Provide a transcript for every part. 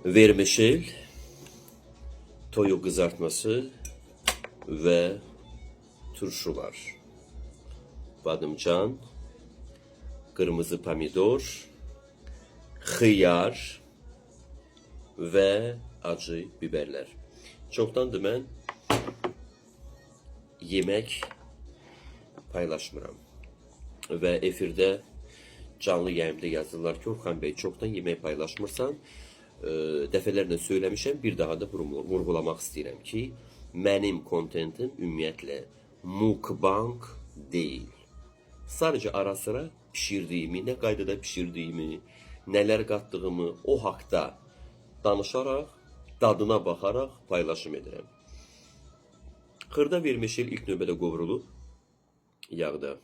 vermişel, toyuq kızartması ve turşu var. Badımcan, kırmızı pomidor, xiyar ve acı biberler. Çoktandır mən yemek paylaşmıram. Və efirdə canlı yayımda yazırlar ki, Orxan Bey çoktan yemek paylaşmırsan. Dəfələrlə söyləmişəm, bir daha da vurgulamaq istəyirəm ki, mənim kontentim ümumiyyətlə mukbang deyil. Sadəcə ara sıra pişirdiyimi, nə qaydada pişirdiyimi, nələr qatdığımı o haqda danışaraq, dadına baxaraq paylaşım edirəm. Xırda vermişel ilk növbədə qovrulub yağda.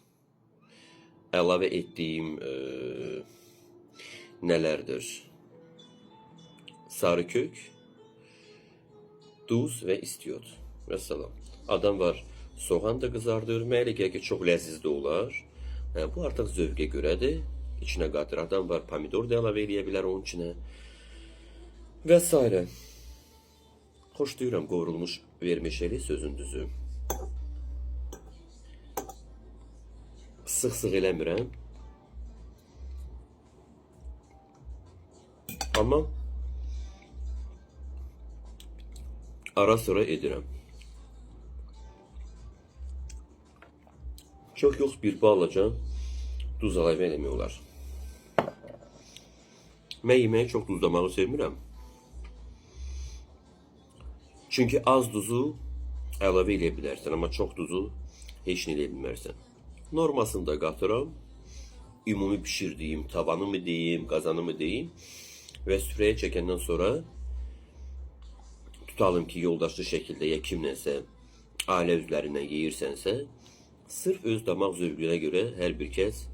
Əlavə etdiyim nələrdir? Sarı kök, duz və istiyot. Məsələn, adam var soğan da qızardır, mənə gəlir ki, çox ləzzizli olar. Bu artıq zövqə görədir. İçinə qatır. Adam var pomidor da əlavə eləyə bilər onun içinə. Və s. Xoşlayıram qovrulmuş vermişeli, sözün düzü. Sıx-sıx eləmirəm. Amma ara sıra edirəm. Çox yox, bir balaca duz əlavə eləmək olar. Mən yeməyi çox duzlamağı sevmirəm. Çünki az duzu əlavə eləyə bilərsən, amma çox duzu heç nə eləyə bilmərsən. Normasını da qatıram. Ümumi pişirdiyim tavanı mı deyim, qazanı mı deyim və süfrəyə çəkəndən sonra tutalım ki, yoldaşlı şəkildə ya kimlənsə, ailə üzvlərindən yeyirsənsə, sırf öz damaq zövqünə görə hər bir kəs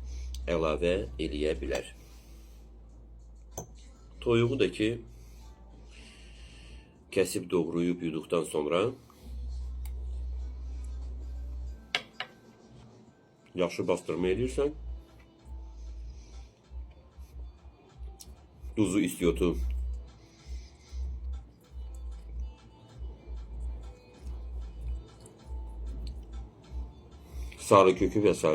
əlavə eləyə bilər. Toyuğu da ki, kəsib doğrayıb yuduqdan sonra yaxşı bastırma edirsən, duzu, istiyotu, sarı kökü və s.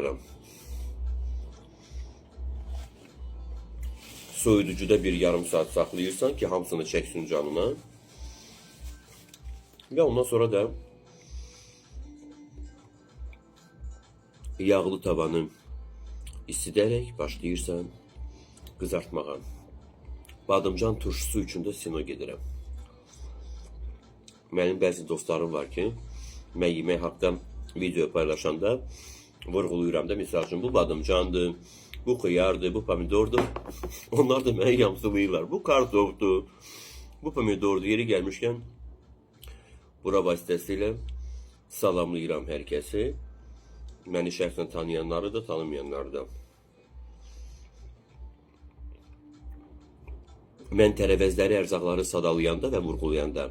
Soyuducuda bir yarım saat saxlayırsan ki, hamısını çəksin canına. Və ondan sonra da yağlı tavanı isidərək başlayırsan qızartmağa. Badımcan turşusu üçün də sino gedirəm. Mənim bəzi dostlarım var ki, mən yemək haqda video paylaşanda vurğuluyuram da, misal üçün bu badımcandır, bu xiyardır, bu pomidordur. Onlar da məni yamsılayırlar. Bu kartofdur, bu pomidordur. Yeri gəlmişkən bura vasitəsilə salamlayıram hər kəsi. Məni şəxsən tanıyanları da, tanımayanları da. Mən tərəvəzləri, ərzaqları sadalayanda və vurğulayanda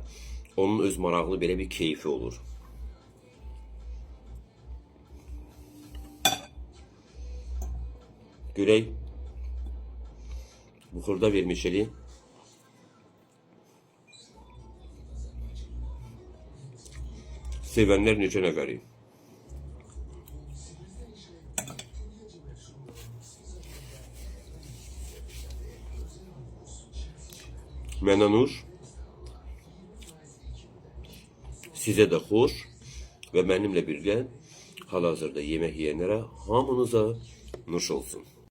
onun öz maraqlı belə bir keyfi olur. Görək, bu xırda vermişeli sevənlər necə nəfəri? Mənə nuş, sizə də xoş və mənimlə birgə hal-hazırda yemək yeyənlərə hamınıza nuş olsun.